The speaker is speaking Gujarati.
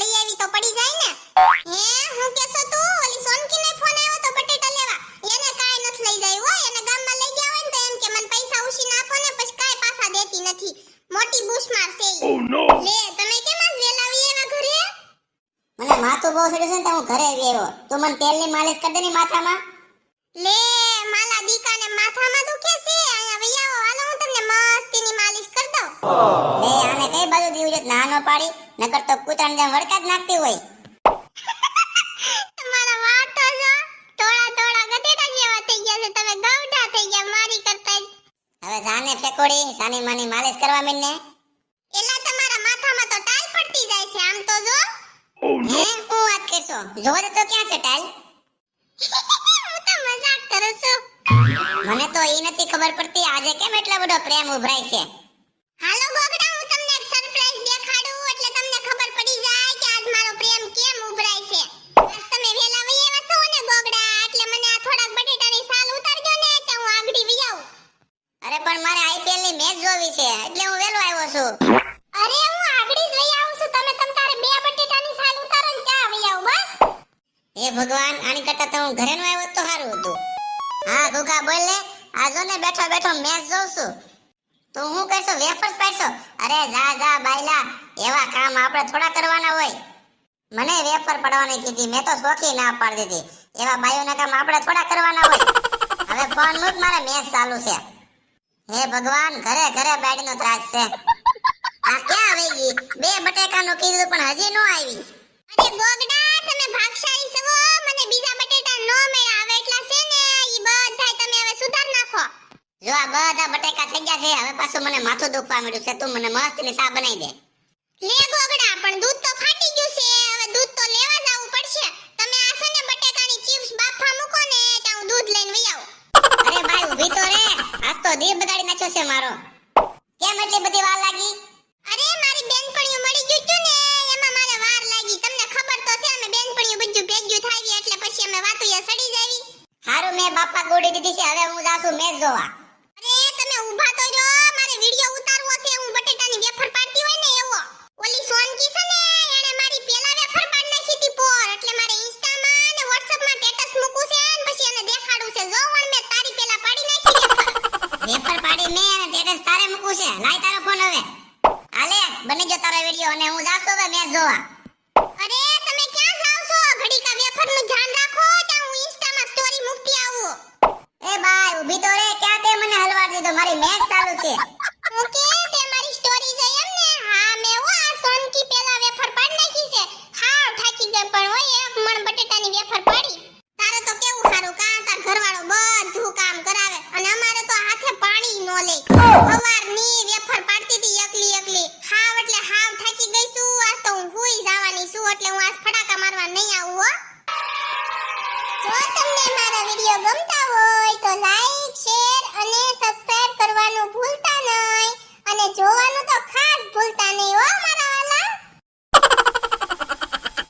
લઈ આવી તો પડી જાય ને. હે હું કેસો તું ઓલી સોનકીને ફોન આવ્યો તો બટેટા લેવા. એને કાઈ નથી લઈ જાય હો. એને ગામમાં લઈ ગયા હોય ને તો એમ કે મને પૈસા ઉછીને આપો ને પછી કાઈ પાછા દેતી નથી. મોટી બૂસ મારશે ઈ. Oh no. લે તમે કેમ આજ વેલા આવી એવા ઘરે? મને માથું બહુ ચડ્યું છે ને તો હું ઘરે આવી આવ્યો. તું મને તેલની માલિશ કરી દે ની માથામાં. લે માલા દીકાને માથામાં દુખે છે. અહીંયા વઈ આવો હાલો હું તમને મસ્તીની માલિશ કરી દઉં. લે આને કઈ બાજુ દીવું છે નાનો પાડી નકર તો કૂતરાને જેમ વળકા જ નાખતી હોય. તમારા વાતો જો થોડા થોડા ગધેડા જેવા થઈ ગયા છે. તમે ગૌઢા થઈ ગયા મારી કરતા જ. હવે જાને ફેકોડી સાની માની માલિશ કરવા મીને. એલા તમારા માથામાં તો ટાઈલ પડતી જાય છે આમ તો જો. Oh no. હે હું વાત કરશો જોવા દે તો ક્યાં છે ટાઈલ. હું તો મજાક કરું છું. મને તો ઈ નથી ખબર પડતી આજે કેમ એટલો બધો પ્રેમ ઉભરાય છે. હાલો ગોગડા હું તમને એક સરપ્રાઈઝ દેખાડું એટલે તમને ખબર પડી જાય કે આજ મારો પ્રેમ કેમ ઉભરાય છે. આજ તમે વેલા વઈ આવ્યા છો ને ગોગડા એટલે મને આ થોડાક બટેટાની સાલ ઉતારજો ને તો હું આગળી વઈ આવું. અરે પણ મારે આઈપીએલ ની મેચ જોવી છે એટલે હું વેલો આવ્યો છું. અરે હું આગળી જ વઈ આવું છું. તમે તારે બે બટેટાની સાલ ઉતારો ને ત્યાં વઈ આવું બસ. હે ભગવાન આની કરતા તો હું ઘરે નો આવ્યો તો સારું હતું. હા ગુગા બોલ લે આ જો ને બેઠો બેઠો મેચ જોઉં છું. તો હું કહેશો વેફર્સ પાડશો. અરે જા જા બાયલા એવા કામ આપણે થોડા કરવાના હોય. મને વેફર પડવાની કીધી મેં તો શોખી ના પાડી દીધી. એવા બાયોના કામ આપણે થોડા કરવાના હોય. હવે ફોન મૂક મારે મેચ ચાલુ છે. હે ભગવાન ઘરે ઘરે બેડીનો ત્રાસ છે. આ ક્યાં આવી ગઈ? બે બટેકાનું કીધું પણ હજી નો આવી. અરે ગોગડા તમે ભાગશાળી છો. મને બીજા બટેટા નો મળ્યા. હવે એટલા છે ને ઈ બધાય તમે હવે સુધાર નાખો. જો આ બધા બટેકા થઈ ગયા છે હવે પાછું મને માથું દુખવા મળ્યું છે. તું મને મસ્તની ચા બનાવી દે. લે ગોગડા પણ દૂધ તો ફાટી ગયું છે. હવે દૂધ તો લેવા જવું પડશે. તમે આ છે ને બટેકાની ચિપ્સ બાફા મૂકો ને ત્યાં હું દૂધ લઈને વઈ આવું. અરે ભાઈ ઊભી તો રે આજ તો દીપ બગાડી નાખ્યો છે મારો. કેમ એટલી બધી વાર લાગી? અરે મારી બેનપણીઓ મળી ગયું તું ને એમાં મારે વાર લાગી. તમને ખબર તો છે અમે બેનપણીઓ બધું ભેગું થાવી એટલે પછી અમે વાતુયા સડી જાવી. હારું મેં બાપા ગોડી દીધી છે હવે હું જાઉં છું મેચ જોવા. અરે તમે ઊભા તો જો મારે વિડિયો ઉતારવો છે. હું બટેટાની વેફર પાડતી હોય ને એવો. ઓલી સોનકી છે ને એને મારી પેલા વેફર પાડ નાખી હતી પોર એટલે મારે ઇન્સ્ટામાં અને વોટ્સએપમાં સ્ટેટસ મૂકવું છે અને પછી એને દેખાડવું છે. જો વણ મેં તારી પેલા પાડી નાખી વેફર. વેફર પાડી મેં અને સ્ટેટસ તારે મૂકવું છે. લાય તારો ફોન હવે. હાલે બની ગયો તારો વિડિયો અને હું જાઉં છું હવે મેચ જોવા. અરે તમે ક્યાં જાવ છો? ઘડીકા વેફરનું ધ્યાન રાખો ત્યાં હું ઇન્સ્ટામાં સ્ટોરી મૂકતી આવું. એ ભાઈ ઊભી તો રે ક્યાં તે મને હલવા દીધો મારી મેચ ચાલુ છે. ઓકે